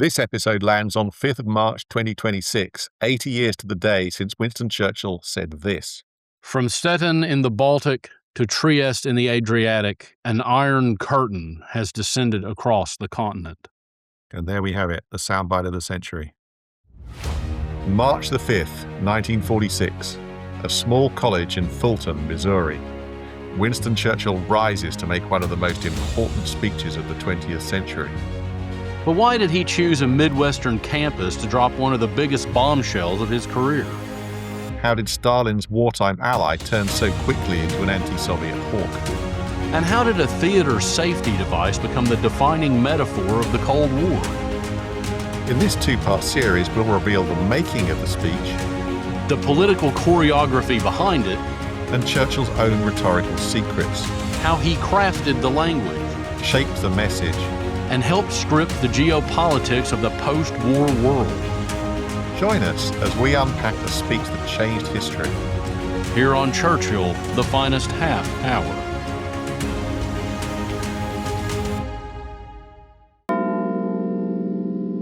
This episode lands on 5th of March 2026, 80 years to the day since Winston Churchill said this. From Stettin in the Baltic to Trieste in the Adriatic, an iron curtain has descended across the continent. And there we have it, the soundbite of the century. March the 5th, 1946, a small college in Fulton, Missouri. Winston Churchill rises to make one of the most important speeches of the 20th century. But why did he choose a Midwestern campus to drop one of the biggest bombshells of his career? How did Stalin's wartime ally turn so quickly into an anti-Soviet hawk? And how did a theater safety device become the defining metaphor of the Cold War? In this two-part series, we'll reveal the making of the speech, The political choreography behind it, and Churchill's own rhetorical secrets, how he crafted the language, shaped the message, and helped script the geopolitics of the post-war world. Join us as we unpack the speech that changed history. Here on Churchill, the finest half hour.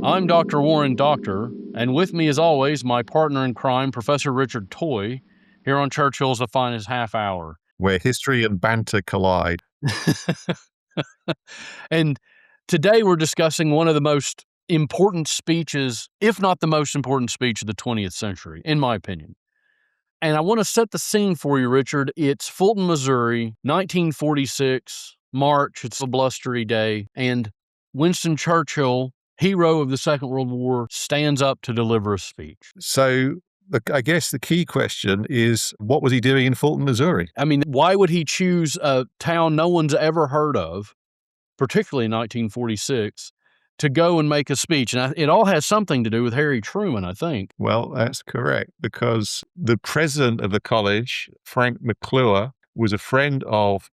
I'm Dr. Warren Doctor, and with me as always, my partner in crime, Professor Richard Toye, here on Churchill's The Finest Half Hour. Where history and banter collide. And today we're discussing one of the most important speeches, if not the most important speech of the 20th century, in my opinion. And I want to set the scene for you, Richard. It's Fulton, Missouri, 1946, March. It's a blustery day. And Winston Churchill, hero of the Second World War, stands up to deliver a speech. So I guess the key question is, what was he doing in Fulton, Missouri? I mean, why would he choose a town no one's ever heard of, particularly in 1946, to go and make a speech? And it all has something to do with Harry Truman, I think. Well, that's correct, because the president of the college, Frank McClure, was a friend of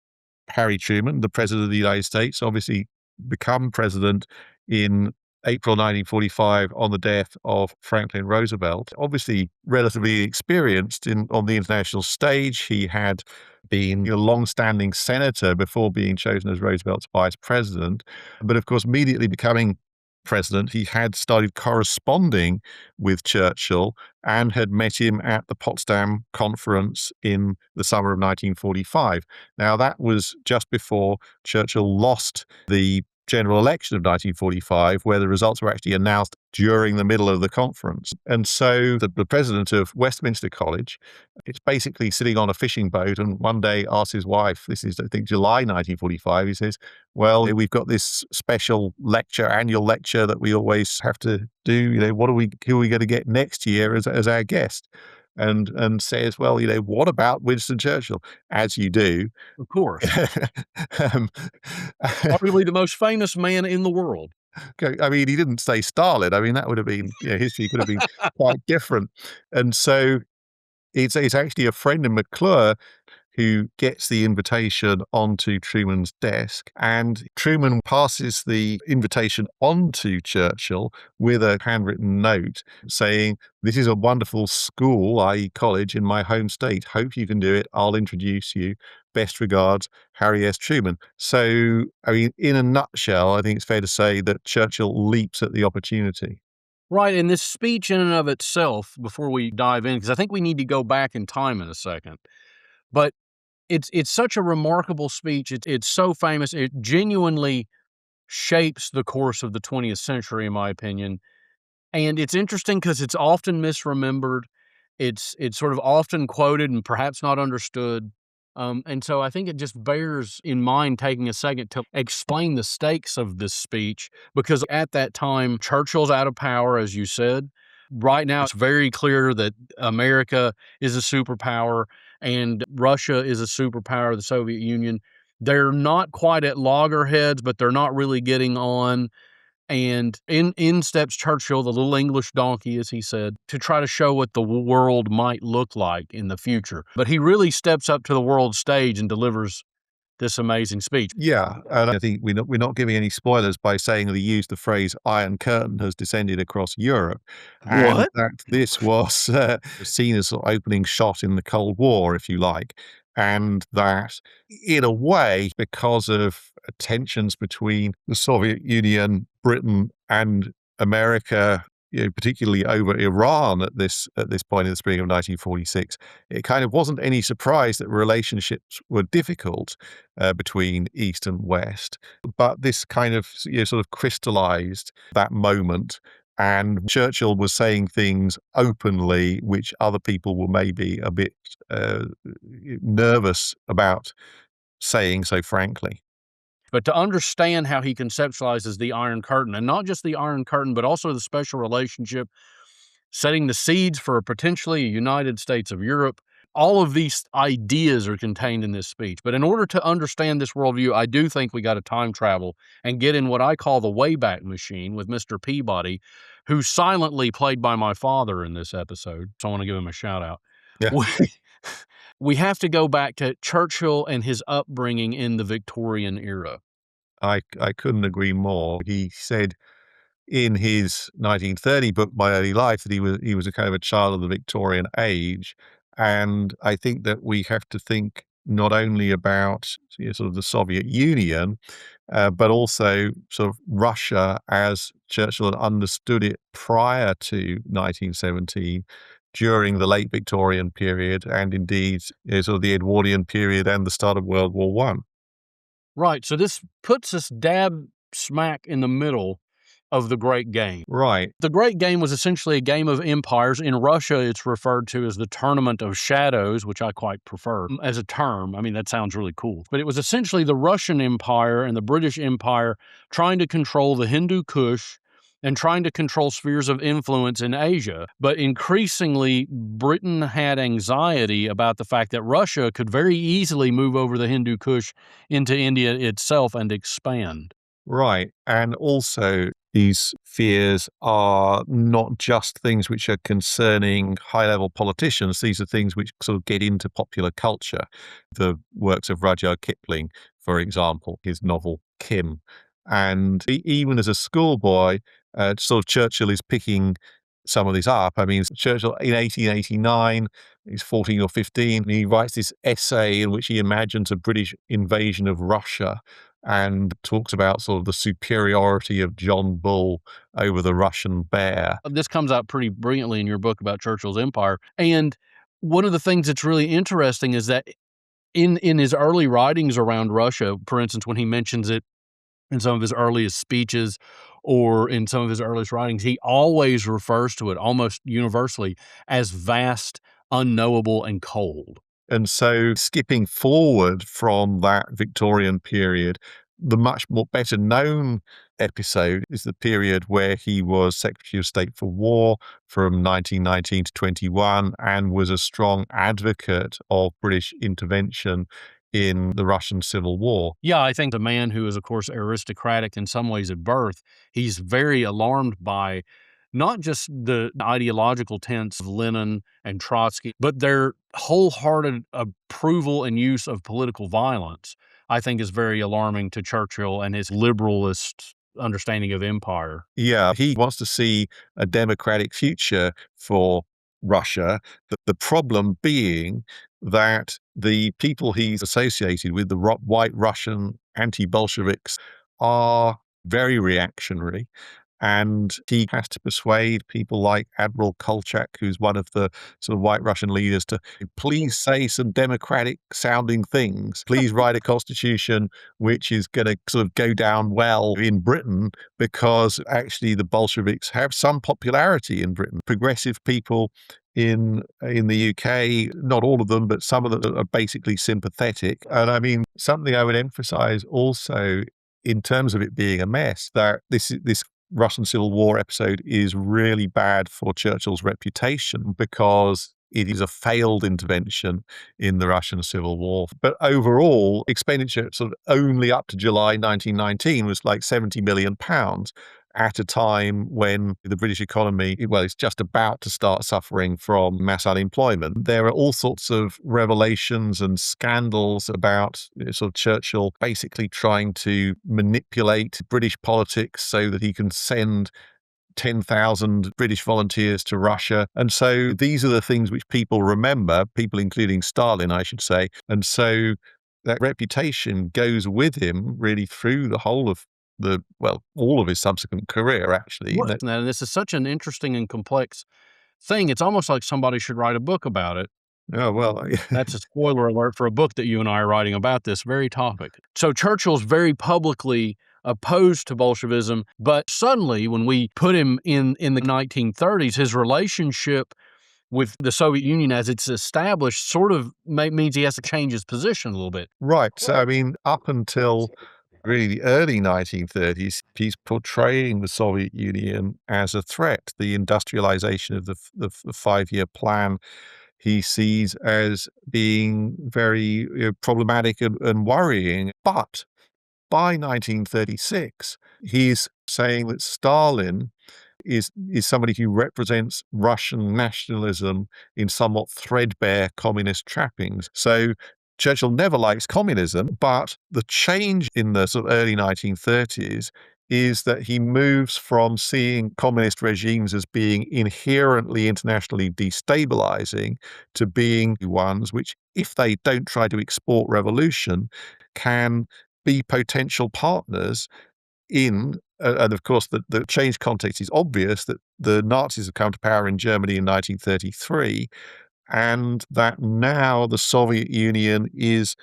Harry Truman, the president of the United States, obviously become president in April 1945 on the death of Franklin Roosevelt. Obviously relatively experienced on the international stage. He had been a long-standing senator before being chosen as Roosevelt's vice president. But of course, immediately becoming president, he had started corresponding with Churchill and had met him at the Potsdam Conference in the summer of 1945. Now, that was just before Churchill lost the general election of 1945, where the results were actually announced during the middle of the conference. And so the president of Westminster College is basically sitting on a fishing boat and one day asks his wife, this is, I think, July 1945, he says, well, we've got this special lecture, annual lecture that we always have to do. Who are we going to get next year as our guest? And says, well, what about Winston Churchill? As you do. Of course. Probably the most famous man in the world. I mean, he didn't say Stalin. I mean, that would have been, history could have been quite different. And so it's actually a friend of McClure who gets the invitation onto Truman's desk, and Truman passes the invitation on to Churchill with a handwritten note saying, this is a wonderful school, i.e. college, in my home state. Hope you can do it. I'll introduce you. Best regards, Harry S. Truman. So, I mean, in a nutshell, I think it's fair to say that Churchill leaps at the opportunity. Right, and this speech in and of itself, before we dive in, because I think we need to go back in time in a second, but it's such a remarkable speech. It's so famous. It genuinely shapes the course of the 20th century, in my opinion. And it's interesting because it's often misremembered. It's sort of often quoted and perhaps not understood. And so I think it just bears in mind taking a second to explain the stakes of this speech, because at that time, Churchill's out of power, as you said. Right now, it's very clear that America is a superpower and Russia is a superpower, the Soviet Union. They're not quite at loggerheads, but they're not really getting on. And in steps Churchill, the little English donkey, as he said, to try to show what the world might look like in the future. But he really steps up to the world stage and delivers this amazing speech. Yeah, and I think we're not giving any spoilers by saying that he used the phrase "Iron Curtain has descended across Europe," and What? that this was seen as an opening shot in the Cold War, if you like, and that in a way, because of tensions between the Soviet Union, Britain, and America, particularly over Iran at this point in the spring of 1946, it kind of wasn't any surprise that relationships were difficult between East and West. But this kind of sort of crystallized that moment. And Churchill was saying things openly, which other people were maybe a bit nervous about saying so frankly. But to understand how he conceptualizes the Iron Curtain, and not just the Iron Curtain, but also the special relationship, setting the seeds for potentially a United States of Europe, all of these ideas are contained in this speech. But in order to understand this worldview, I do think we got to time travel and get in what I call the Wayback Machine with Mr. Peabody, who's silently played by my father in this episode. So I want to give him a shout out. Yeah. We have to go back to Churchill and his upbringing in the Victorian era. I couldn't agree more. He said in his 1930 book, My Early Life, that he was a kind of a child of the Victorian age. And I think that we have to think not only about sort of the Soviet Union, but also sort of Russia as Churchill had understood it prior to 1917, during the late Victorian period, and indeed sort of the Edwardian period and the start of World War One. Right. So this puts us dab smack in the middle of the Great Game. Right. The Great Game was essentially a game of empires. In Russia, it's referred to as the Tournament of Shadows, which I quite prefer as a term. I mean, that sounds really cool. But it was essentially the Russian Empire and the British Empire trying to control the Hindu Kush and trying to control spheres of influence in Asia. But increasingly, Britain had anxiety about the fact that Russia could very easily move over the Hindu Kush into India itself and expand. Right. And also, these fears are not just things which are concerning high-level politicians. These are things which sort of get into popular culture. The works of Rudyard Kipling, for example, his novel Kim. And even as a schoolboy, sort of Churchill is picking some of this up. I mean, Churchill in 1889, he's 14 or 15, and he writes this essay in which he imagines a British invasion of Russia and talks about sort of the superiority of John Bull over the Russian bear. This comes out pretty brilliantly in your book about Churchill's empire. And one of the things that's really interesting is that in his early writings around Russia, for instance, when he mentions it in some of his earliest speeches or in some of his earliest writings, he always refers to it almost universally as vast, unknowable, and cold. And so skipping forward from that Victorian period, the much more better known episode is the period where he was Secretary of State for War from 1919 to 21 and was a strong advocate of British intervention in the Russian Civil War. Yeah, I think the man who is, of course, aristocratic in some ways at birth, he's very alarmed by not just the ideological tenets of Lenin and Trotsky, but their wholehearted approval and use of political violence, I think is very alarming to Churchill and his liberalist understanding of empire. Yeah, he wants to see a democratic future for Russia. The problem being that the people he's associated with, the white Russian anti-Bolsheviks, are very reactionary. And he has to persuade people like Admiral Kolchak, who's one of the sort of white Russian leaders, to please say some democratic sounding things. Please write a constitution which is going to sort of go down well in Britain, because actually the Bolsheviks have some popularity in Britain. Progressive people in the UK, not all of them, but some of them are basically sympathetic. And I mean, something I would emphasize also in terms of it being a mess, that this Russian Civil War episode is really bad for Churchill's reputation because it is a failed intervention in the Russian Civil War. But overall, expenditure sort of only up to July 1919 was like £70 million at a time when the British economy, well, it's just about to start suffering from mass unemployment. There are all sorts of revelations and scandals about sort of Churchill basically trying to manipulate British politics so that he can send 10,000 British volunteers to Russia. And so these are the things which people remember, people including Stalin, I should say. And so that reputation goes with him really through the whole of all of his subsequent career, actually. And this is such an interesting and complex thing. It's almost like somebody should write a book about it. Oh, well, That's a spoiler alert for a book that you and I are writing about this very topic. So Churchill's very publicly opposed to Bolshevism, but suddenly when we put him in the 1930s, his relationship with the Soviet Union as it's established sort of means he has to change his position a little bit. right. So, I mean, up until really the early 1930s, he's portraying the Soviet Union as a threat. The industrialization of the five-year plan he sees as being very problematic and worrying. But by 1936, he's saying that Stalin is somebody who represents Russian nationalism in somewhat threadbare communist trappings. So Churchill never likes communism, but the change in the sort of early 1930s is that he moves from seeing communist regimes as being inherently internationally destabilizing to being ones which, if they don't try to export revolution, can be potential partners in, and of course, the change context is obvious that the Nazis have come to power in Germany in 1933, and that now the Soviet Union is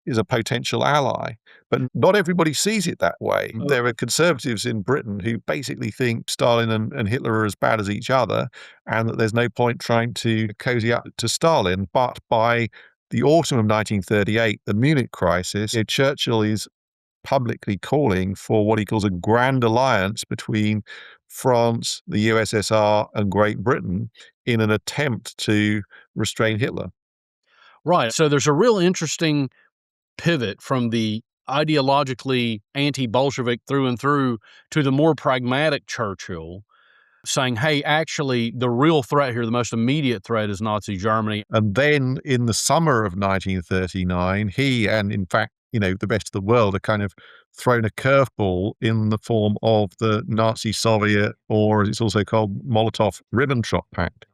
a potential ally. But not everybody sees it that way. There are conservatives in Britain who basically think Stalin and Hitler are as bad as each other, and that there's no point trying to cozy up to Stalin. But by the autumn of 1938, the Munich crisis, Churchill is publicly calling for what he calls a grand alliance between France, the USSR, and Great Britain in an attempt to restrain Hitler. Right. So there's a real interesting pivot from the ideologically anti-Bolshevik through and through to the more pragmatic Churchill saying, hey, actually, the real threat here, the most immediate threat is Nazi Germany. And then in the summer of 1939, he and, in fact, the rest of the world are kind of thrown a curveball in the form of the Nazi-Soviet, or as it's also called, Molotov-Ribbentrop Pact.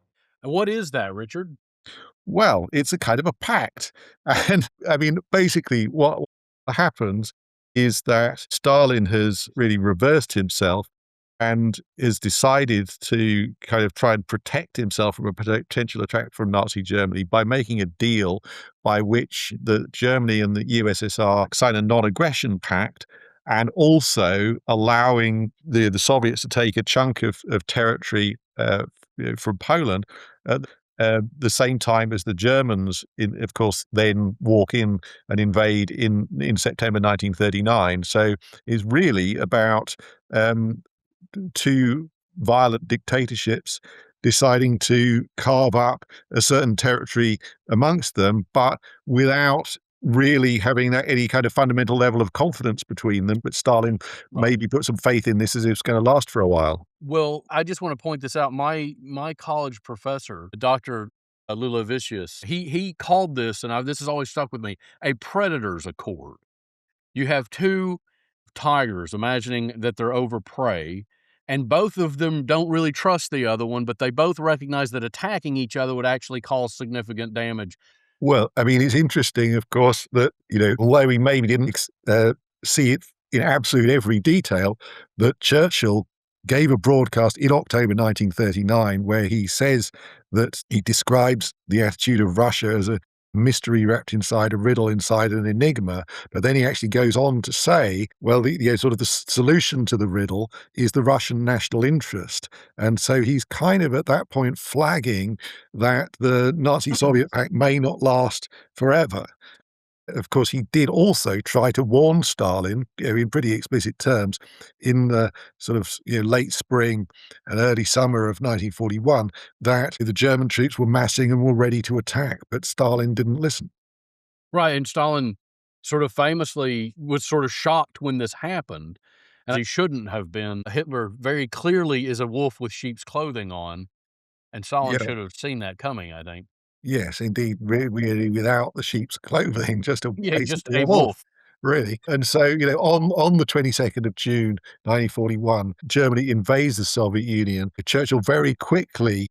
And what is that, Richard? Well, it's a kind of a pact. And I mean, basically, what happens is that Stalin has really reversed himself and has decided to kind of try and protect himself from a potential attack from Nazi Germany by making a deal by which the Germany and the USSR sign a non-aggression pact, and also allowing the Soviets to take a chunk of territory from Poland at the same time as the Germans, of course, then walk in and invade in September 1939. So it's really about two violent dictatorships deciding to carve up a certain territory amongst them, but without really having any kind of fundamental level of confidence between them. But Stalin maybe put some faith in this as if it's going to last for a while. Well, I just want to point this out. My college professor, Dr. Lulavicius, he called this, and this has always stuck with me, a predator's accord. You have two tigers imagining that they're over prey, and both of them don't really trust the other one, but they both recognize that attacking each other would actually cause significant damage. Well, I mean, it's interesting, of course, that, although we maybe didn't see it in absolute every detail, that Churchill gave a broadcast in October 1939 where he says that he describes the attitude of Russia as a mystery wrapped inside a riddle, inside an enigma. But then he actually goes on to say, well, sort of the solution to the riddle is the Russian national interest. And so he's kind of at that point flagging that the Nazi-Soviet pact may not last forever. Of course, he did also try to warn Stalin, in pretty explicit terms, in the sort of late spring and early summer of 1941, that the German troops were massing and were ready to attack, but Stalin didn't listen. Right, and Stalin sort of famously was sort of shocked when this happened, and he shouldn't have been. Hitler very clearly is a wolf with sheep's clothing on, and Stalin should have seen that coming, I think. Yes, indeed, really without the sheep's clothing, just just basically a wolf. Really. And so, on the 22nd of June, 1941, Germany invades the Soviet Union. Churchill very quickly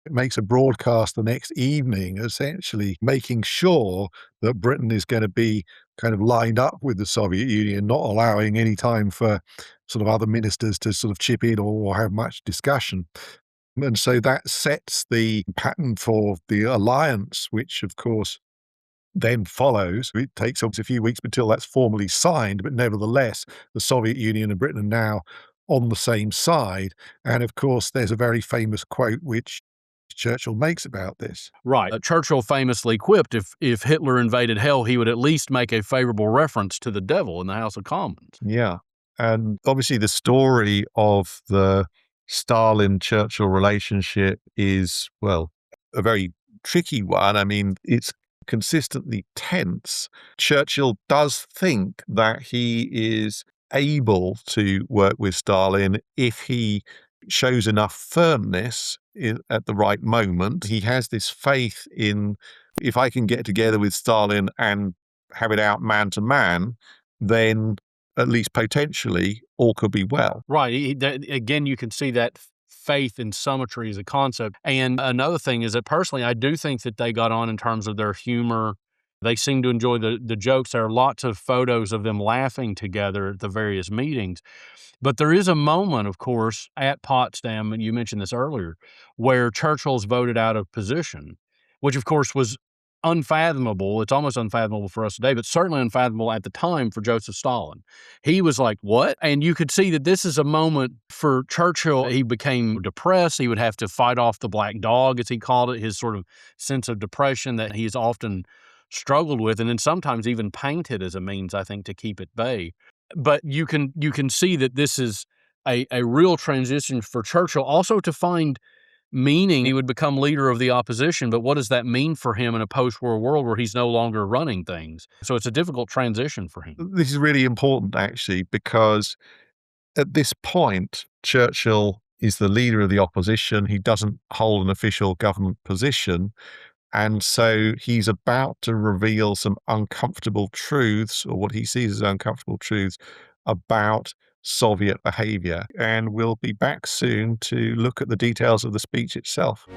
makes a broadcast the next evening, essentially making sure that Britain is going to be kind of lined up with the Soviet Union, not allowing any time for sort of other ministers to sort of chip in or have much discussion. And so that sets the pattern for the alliance, which of course then follows. It takes obviously a few weeks until that's formally signed, but nevertheless, the Soviet Union and Britain are now on the same side. And of course, there's a very famous quote which Churchill makes about this. Right. Churchill famously quipped if Hitler invaded hell, he would at least make a favorable reference to the devil in the House of Commons. Yeah. And obviously, the story of the Stalin-Churchill relationship is, well, a very tricky one. I mean, it's consistently tense. Churchill does think that he is able to work with Stalin if he shows enough firmness at the right moment. He has this faith in, if I can get together with Stalin and have it out man to man, then at least potentially all could be well. Right. Again, you can see that faith in symmetry as a concept. And another thing is that personally, I do think that they got on in terms of their humor. They seem to enjoy the jokes. There are lots of photos of them laughing together at the various meetings. But there is a moment, of course, at Potsdam, and you mentioned this earlier, where Churchill's voted out of position, which of course was unfathomable. It's almost unfathomable for us today, but certainly unfathomable at the time for Joseph Stalin. He was like, what? And you could see that this is a moment for Churchill. He became depressed. He would have to fight off the black dog, as he called it, his sort of sense of depression that he's often struggled with, and then sometimes even painted as a means, I think, to keep at bay. But you can see that this is a real transition for Churchill, also to find meaning. He would become leader of the opposition, but what does that mean for him in a post-war world where he's no longer running things? So it's a difficult transition for him. This is really important, actually, because at this point, Churchill is the leader of the opposition. He doesn't hold an official government position. And so he's about to reveal some uncomfortable truths, or what he sees as uncomfortable truths, about Soviet behavior. And we'll be back soon to look at the details of the speech itself.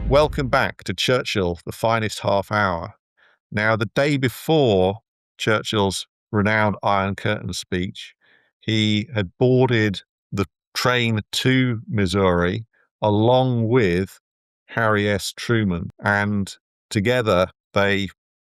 Welcome back to Churchill, the finest half hour. Now, the day before Churchill's renowned Iron Curtain speech, he had boarded the train to Missouri along with Harry S. Truman, and together they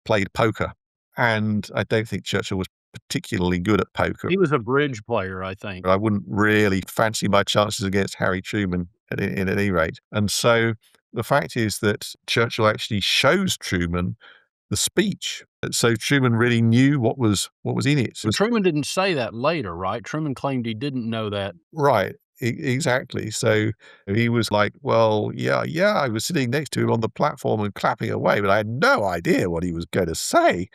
played poker. And I don't think Churchill was particularly good at poker. He was a bridge player, I think. I wouldn't really fancy my chances against Harry Truman at any rate. And so the fact is that Churchill actually shows Truman the speech. So Truman really knew what was in it. Truman didn't say that later, right? Truman claimed he didn't know that. Right. Exactly. So he was like, well, yeah, I was sitting next to him on the platform and clapping away, but I had no idea what he was going to say.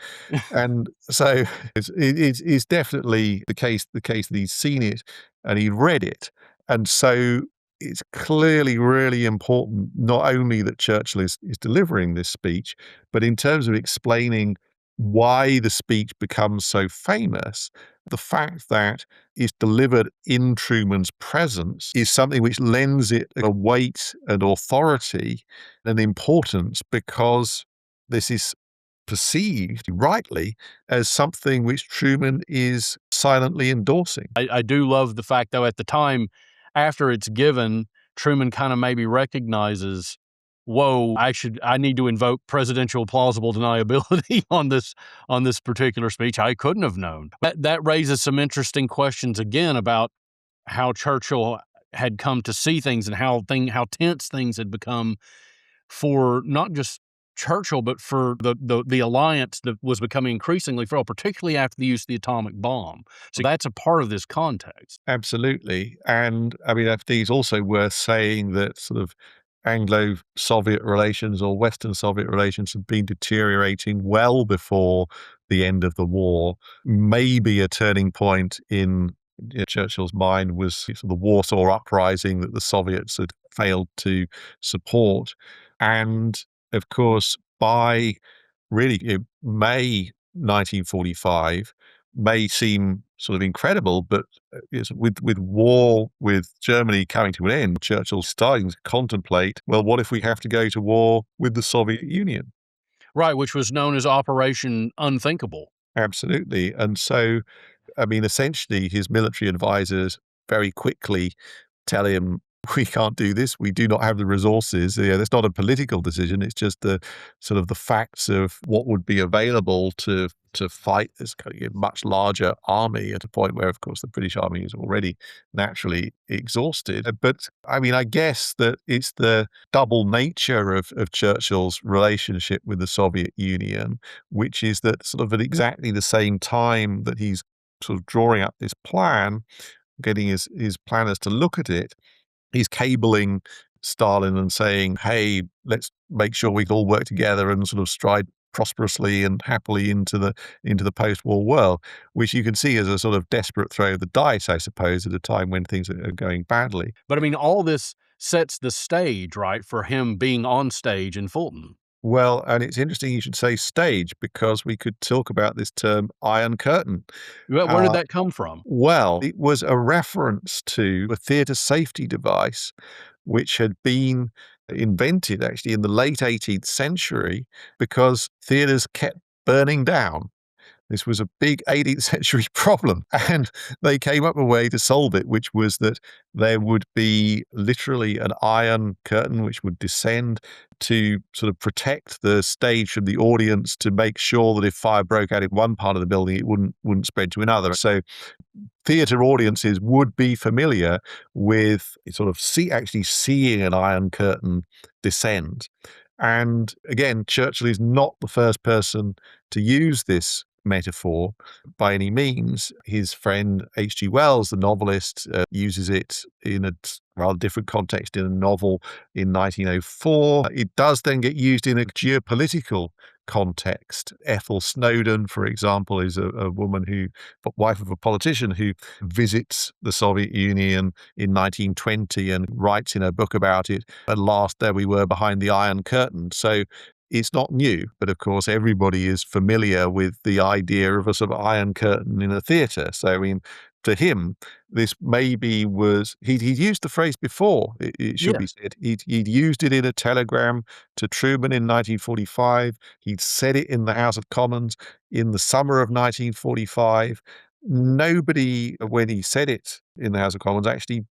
And so it's definitely the case that he's seen it and he read it. And so it's clearly really important, not only that Churchill is delivering this speech, but in terms of explaining why the speech becomes so famous, the fact that it's delivered in Truman's presence is something which lends it a weight and authority and importance, because this is perceived rightly as something which Truman is silently endorsing. I do love the fact, though, at the time, after it's given, Truman kind of maybe recognizes, whoa, I need to invoke presidential plausible deniability on this particular speech. I couldn't have known. That raises some interesting questions again about how Churchill had come to see things and how tense things had become for not just Churchill, but for the alliance that was becoming increasingly frail, particularly after the use of the atomic bomb. So that's a part of this context. Absolutely. And I mean, I think it's also worth saying that sort of Anglo-Soviet relations or Western Soviet relations have been deteriorating well before the end of the war. Maybe a turning point in Churchill's mind was sort of the Warsaw Uprising that the Soviets had failed to support. And of course, by really May 1945, may seem sort of incredible, but with war with Germany coming to an end, Churchill's starting to contemplate, well, what if we have to go to war with the Soviet Union? Right, which was known as Operation Unthinkable. Absolutely. And so, I mean, essentially, his military advisors very quickly tell him, we can't do this. We do not have the resources. That's not a political decision. It's just the sort of the facts of what would be available to fight this kind of much larger army at a point where, of course, the British army is already naturally exhausted. But I mean, I guess that it's the double nature of Churchill's relationship with the Soviet Union, which is that sort of at exactly the same time that he's sort of drawing up this plan, getting his planners to look at it, he's cabling Stalin and saying, hey, let's make sure we can all work together and sort of stride prosperously and happily into the post-war world, which you can see as a sort of desperate throw of the dice, I suppose, at a time when things are going badly. But I mean, all this sets the stage, right, for him being on stage in Fulton. Well, and it's interesting you should say stage, because we could talk about this term Iron Curtain. Where did that come from? Well, it was a reference to a theatre safety device which had been invented actually in the late 18th century because theatres kept burning down. This was a big 18th century problem, and they came up with a way to solve it, which was that there would be literally an iron curtain which would descend to sort of protect the stage from the audience, to make sure that if fire broke out in one part of the building, it wouldn't spread to another. So theatre audiences would be familiar with sort of actually seeing an iron curtain descend. And again, Churchill is not the first person to use this metaphor by any means. His friend H.G. Wells, the novelist, uses it in a rather different context in a novel in 1904. It does then get used in a geopolitical context. Ethel Snowden, for example, is a woman wife of a politician who visits the Soviet Union in 1920 and writes in her book about it. At last, there we were behind the Iron Curtain. So it's not new, but of course, everybody is familiar with the idea of a sort of iron curtain in a theatre. So, I mean, to him, this maybe was, he'd used the phrase before, it should be said. He'd used it in a telegram to Truman in 1945. He'd said it in the House of Commons in the summer of 1945. Nobody, when he said it in the House of Commons, actually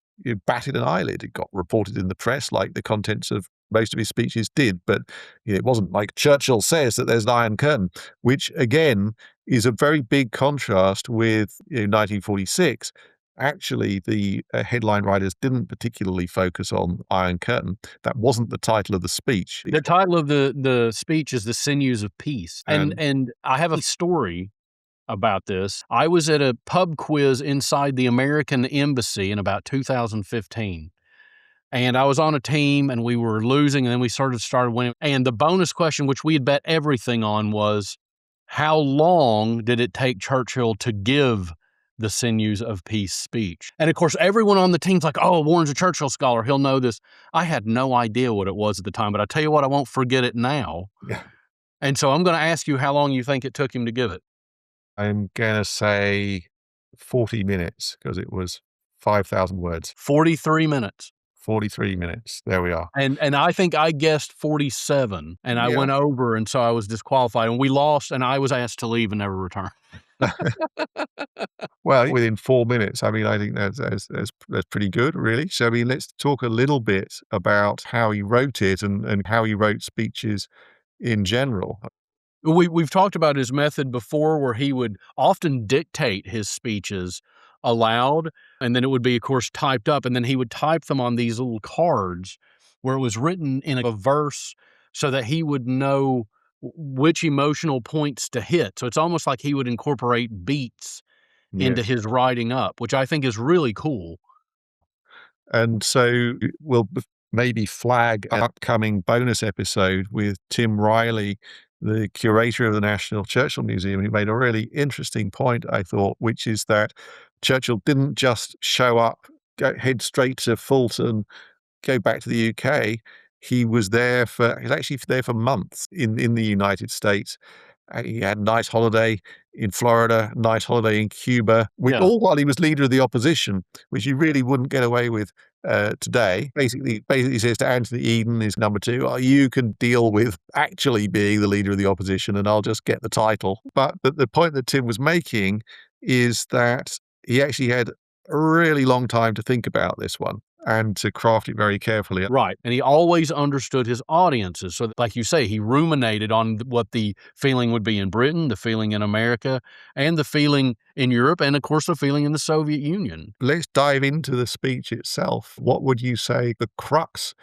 batted an eyelid. It got reported in the press like the contents of most of his speeches did, but it wasn't like Churchill says that there's an Iron Curtain, which again is a very big contrast with 1946. Actually, the headline writers didn't particularly focus on Iron Curtain. That wasn't the title of the speech. The title of the speech is The Sinews of Peace. And I have a story about this. I was at a pub quiz inside the American Embassy in about 2015. And I was on a team and we were losing, and then we started winning. And the bonus question, which we had bet everything on, was how long did it take Churchill to give the Sinews of Peace speech? And of course, everyone on the team's like, oh, Warren's a Churchill scholar. He'll know this. I had no idea what it was at the time, but I tell you what, I won't forget it now. Yeah. And so I'm going to ask you how long you think it took him to give it. I'm going to say 40 minutes because it was 5,000 words. 43 minutes. 43 minutes. There we are. And I think I guessed 47, and I went over, and so I was disqualified, and we lost, and I was asked to leave and never return. Well, within 4 minutes, I mean, I think that's pretty good, really. So, I mean, let's talk a little bit about how he wrote it and how he wrote speeches in general. We've talked about his method before, where he would often dictate his speeches aloud, and then it would be, of course, typed up, and then he would type them on these little cards where it was written in a verse so that he would know which emotional points to hit. So it's almost like he would incorporate beats into his writing up, which I think is really cool. And so we'll maybe flag an upcoming bonus episode with Tim Riley the curator of the National Churchill Museum, who made a really interesting point, I thought, which is that Churchill didn't just show up, head straight to Fulton, go back to the UK. He was actually there for months in the United States. He had a nice holiday in Florida, nice holiday in Cuba, all while he was leader of the opposition, which you really wouldn't get away with today. Basically says to Anthony Eden, his number two, oh, you can deal with actually being the leader of the opposition and I'll just get the title. But the point that Tim was making is that he actually had a really long time to think about this one and to craft it very carefully. Right. And he always understood his audiences. So like you say, he ruminated on what the feeling would be in Britain, the feeling in America, and the feeling in Europe, and of course the feeling in the Soviet Union. Let's dive into the speech itself. What would you say the crux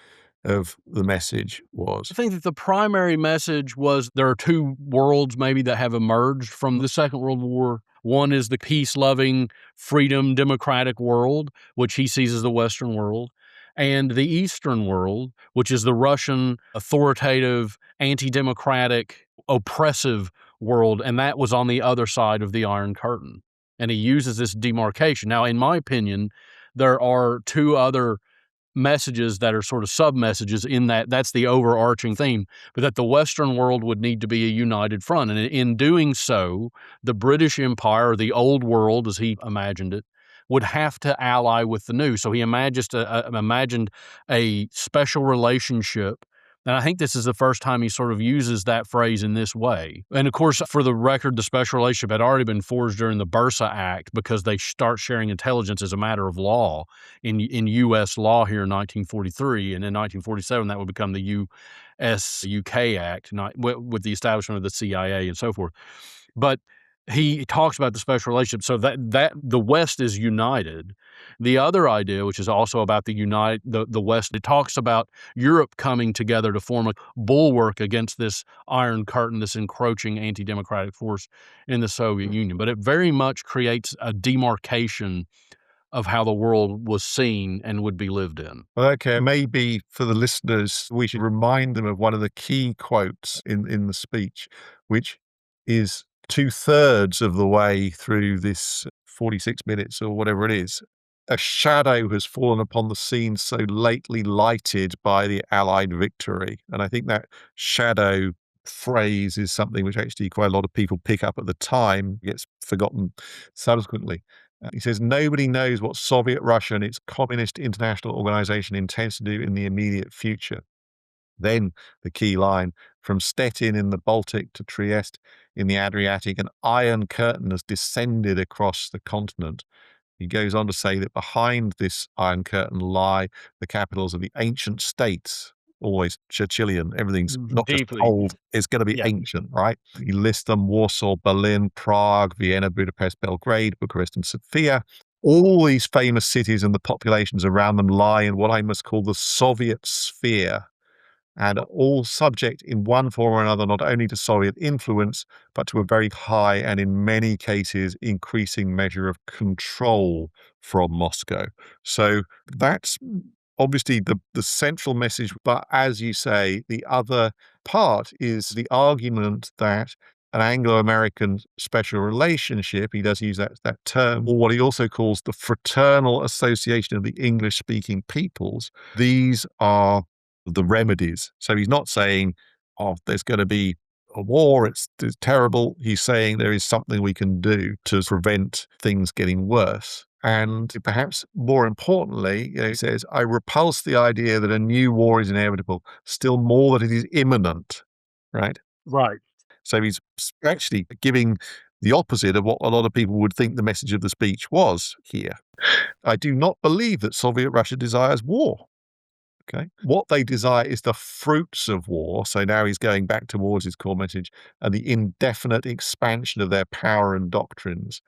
of the message was? I think that the primary message was there are two worlds maybe that have emerged from the Second World War. One is the peace-loving, freedom, democratic world, which he sees as the Western world, and the Eastern world, which is the Russian, authoritative, anti-democratic, oppressive world, and that was on the other side of the Iron Curtain. And he uses this demarcation. Now, in my opinion, there are two other messages that are sort of sub-messages in that's the overarching theme, but that the Western world would need to be a united front. And in doing so, the British Empire, or the old world as he imagined it, would have to ally with the new. So he imagined a special relationship. And I think this is the first time he sort of uses that phrase in this way. And of course, for the record, the special relationship had already been forged during the Bursa Act because they start sharing intelligence as a matter of law in U.S. law here in 1943. And in 1947, that would become the U.S.-UK Act, with the establishment of the CIA and so forth. But he talks about the special relationship so that the West is united. The other idea, which is also about the West, it talks about Europe coming together to form a bulwark against this Iron Curtain, this encroaching anti-democratic force in the Soviet Union. But it very much creates a demarcation of how the world was seen and would be lived in. Okay, maybe for the listeners, we should remind them of one of the key quotes in the speech, which is 2/3 of the way through this 46 minutes or whatever it is. A shadow has fallen upon the scene so lately lighted by the Allied victory. And I think that shadow phrase is something which actually quite a lot of people pick up at the time, gets forgotten subsequently. He says, nobody knows what Soviet Russia and its communist international organization intends to do in the immediate future. Then the key line, from Stettin in the Baltic to Trieste in the Adriatic, an iron curtain has descended across the continent. He goes on to say that behind this iron curtain lie the capitals of the ancient states, always Churchillian. Everything's not just old, it's going to be ancient, right? He lists them: Warsaw, Berlin, Prague, Vienna, Budapest, Belgrade, Bucharest, and Sofia. All these famous cities and the populations around them lie in what I must call the Soviet sphere, and are all subject in one form or another not only to Soviet influence, but to a very high and in many cases increasing measure of control from Moscow. So that's obviously the central message. But as you say, the other part is the argument that an Anglo-American special relationship, he does use that term, or what he also calls the fraternal association of the English-speaking peoples, these are the remedies. So he's not saying, oh, there's going to be a war, it's terrible. He's saying there is something we can do to prevent things getting worse. And perhaps more importantly, he says, I repulse the idea that a new war is inevitable, still more that it is imminent, right? Right. So he's actually giving the opposite of what a lot of people would think the message of the speech was here. I do not believe that Soviet Russia desires war. Okay. What they desire is the fruits of war. So now he's going back towards his core message and the indefinite expansion of their power and doctrines.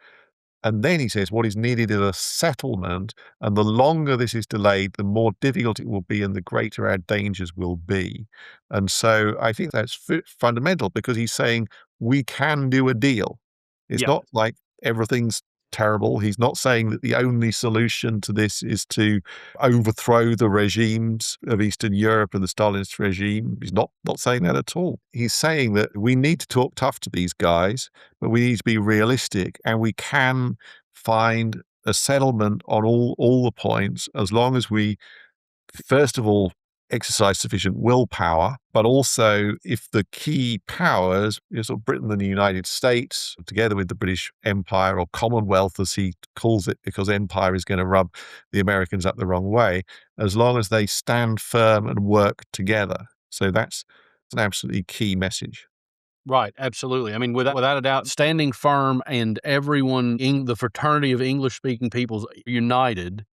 And then he says what is needed is a settlement, and the longer this is delayed, the more difficult it will be and the greater our dangers will be. And so I think that's fundamental, because he's saying we can do a deal. It's not like everything's terrible. He's not saying that the only solution to this is to overthrow the regimes of Eastern Europe and the Stalinist regime. He's not saying that at all. He's saying that we need to talk tough to these guys, but we need to be realistic, and we can find a settlement on all the points as long as we, first of all, exercise sufficient willpower, but also if the key powers, sort of Britain and the United States, together with the British Empire, or Commonwealth as he calls it, because empire is going to rub the Americans up the wrong way, as long as they stand firm and work together. So that's an absolutely key message. Right, absolutely. I mean, without a doubt, standing firm and everyone in the fraternity of English-speaking peoples united,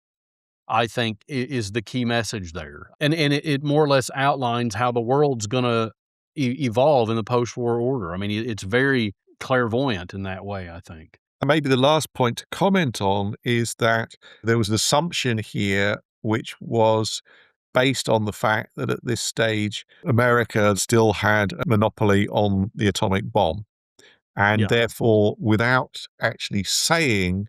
I think, is the key message there. And it more or less outlines how the world's going to evolve in the post-war order. I mean, it's very clairvoyant in that way, I think. And maybe the last point to comment on is that there was an assumption here which was based on the fact that at this stage, America still had a monopoly on the atomic bomb. And Yeah. therefore, without actually saying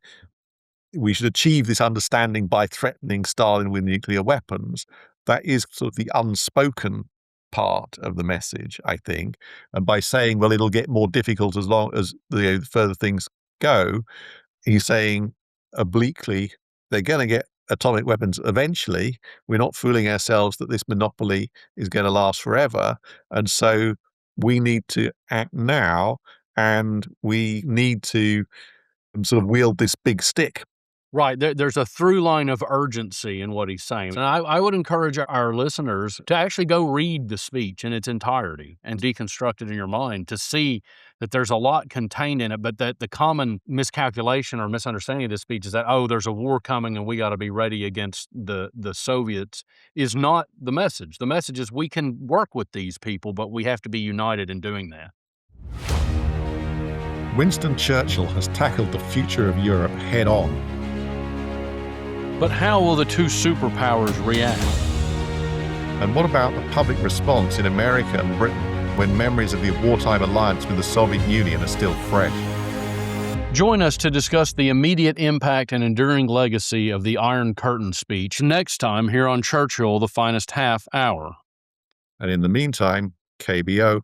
we should achieve this understanding by threatening Stalin with nuclear weapons, that is sort of the unspoken part of the message, I think. And by saying, well, it'll get more difficult as long as the further things go, he's saying obliquely, they're going to get atomic weapons eventually. We're not fooling ourselves that this monopoly is going to last forever. And so we need to act now, and we need to sort of wield this big stick. Right. There's a through line of urgency in what he's saying. And I would encourage our listeners to actually go read the speech in its entirety and deconstruct it in your mind to see that there's a lot contained in it, but that the common miscalculation or misunderstanding of this speech is that, oh, there's a war coming and we got to be ready against the Soviets, is not the message. The message is we can work with these people, but we have to be united in doing that. Winston Churchill has tackled the future of Europe head on. But how will the two superpowers react? And what about the public response in America and Britain when memories of the wartime alliance with the Soviet Union are still fresh? Join us to discuss the immediate impact and enduring legacy of the Iron Curtain speech next time here on Churchill, the Finest Half Hour. And in the meantime, KBO.